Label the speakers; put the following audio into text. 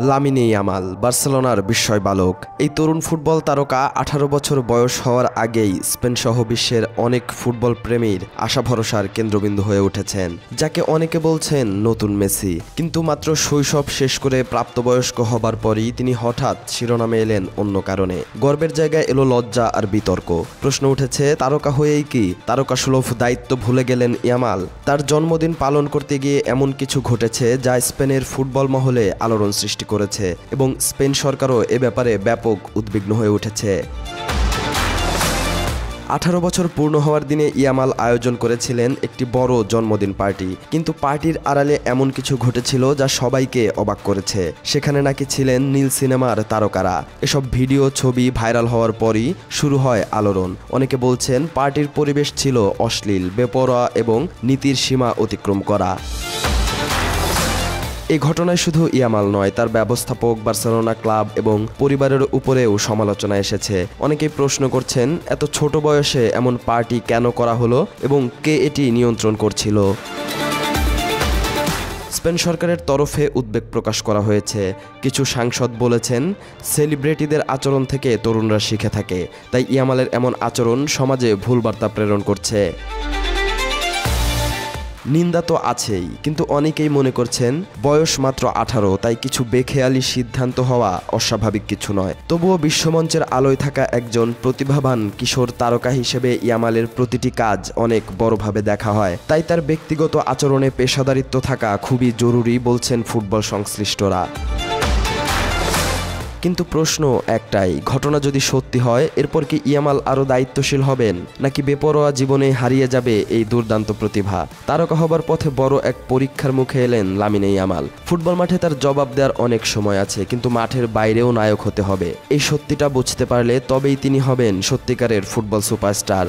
Speaker 1: Lamine Yamal বার্সেলোনার বিস্ময় বালক। এই তরুণ ফুটবল তারকা 18 বছর বয়স হওয়ার আগেই স্পেন সহ বিশ্বের অনেক ফুটবল প্রেমীর আশা ভরসার কেন্দ্রবিন্দু হয়ে উঠেছেন, যাকে অনেকে বলছেন নতুন মেসি। কিন্তু মাত্র শৈশব শেষ করে প্রাপ্তবয়স্ক হবার পরই তিনি হঠাৎ শিরোনামে এলেন অন্য কারণে। গর্বের জায়গায় এলো লজ্জা আর বিতর্ক। প্রশ্ন উঠেছে, তারকা হয়েই কি তারকাসুলভ দায়িত্ব ভুলে গেলেন ইয়ামাল? তার জন্মদিন পালন করতে গিয়ে এমন কিছু ঘটেছে যা স্পেনের ফুটবল মহলে আলোড়ন সৃষ্টি করেছে এবং স্পেন সরকারও এ ব্যাপারে ব্যাপক উদ্বিগ্ন হয়ে উঠেছে। 18 বছর পূর্ণ হওয়ার দিনে ইয়ামাল আয়োজন করেছিলেন একটি বড় জন্মদিন পার্টি, কিন্তু পার্টির আড়ালে এমন কিছু ঘটেছিল যা সবাইকে অবাক করেছে। সেখানে নাকি ছিলেন নীল সিনেমার তারকারা। এসব ভিডিও ছবি ভাইরাল হওয়ার পরই শুরু হয় আলোড়ন। অনেকে বলছেন পার্টির পরিবেশ ছিল অশ্লীল, বেপরোয়া এবং নীতির সীমা অতিক্রম করা। এই ঘটনায় শুধু ইয়ামাল নয়, তার ব্যবস্থাপক, বার্সেলোনা ক্লাব এবং পরিবারের উপরেও সমালোচনা এসেছে। অনেকেই প্রশ্ন করছেন, এত ছোট বয়সে এমন পার্টি কেন করা হলো এবং কে এটি নিয়ন্ত্রণ করছিল? স্পেন সরকারের তরফে উদ্বেগ প্রকাশ করা হয়েছে। কিছু সাংসদ বলেছেন, সেলিব্রিটিদের আচরণ থেকে তরুণরা শিখে থাকে, তাই ইয়ামালের এমন আচরণ সমাজে ভুল বার্তা প্রেরণ করছে। নিন্দা তো আছেই, কিন্তু অনেকেই মনে করছেন বয়স মাত্র 18, তাই কিছু বেখেয়ালি সিদ্ধান্ত হওয়া অস্বাভাবিক কিছু নয়। তবুও বিশ্বমঞ্চের আলোয় থাকা একজন প্রতিভাবান কিশোর তারকা হিসেবে ইয়ামালের প্রতিটি কাজ অনেক বড়ভাবে দেখা হয়, তাই তার ব্যক্তিগত আচরণে পেশাদারিত্ব থাকা খুবই জরুরি বলছেন ফুটবল সংশ্লিষ্টরা। কিন্তু প্রশ্ন একটাই, ঘটনা যদি সত্যি হয়, এরপর কি ইয়ামাল আরও দায়িত্বশীল হবেন, নাকি বেপরোয়া জীবনে হারিয়ে যাবে এই দুর্দান্ত প্রতিভা? তারকা হবার পথে বড় এক পরীক্ষার মুখে এলেন লামিনে ইয়ামাল। ফুটবল মাঠে তার জবাব দেওয়ার অনেক সময় আছে, কিন্তু মাঠের বাইরেও নায়ক হতে হবে। এই সত্যিটা বুঝতে পারলে তবেই তিনি হবেন সত্যিকারের ফুটবল সুপারস্টার।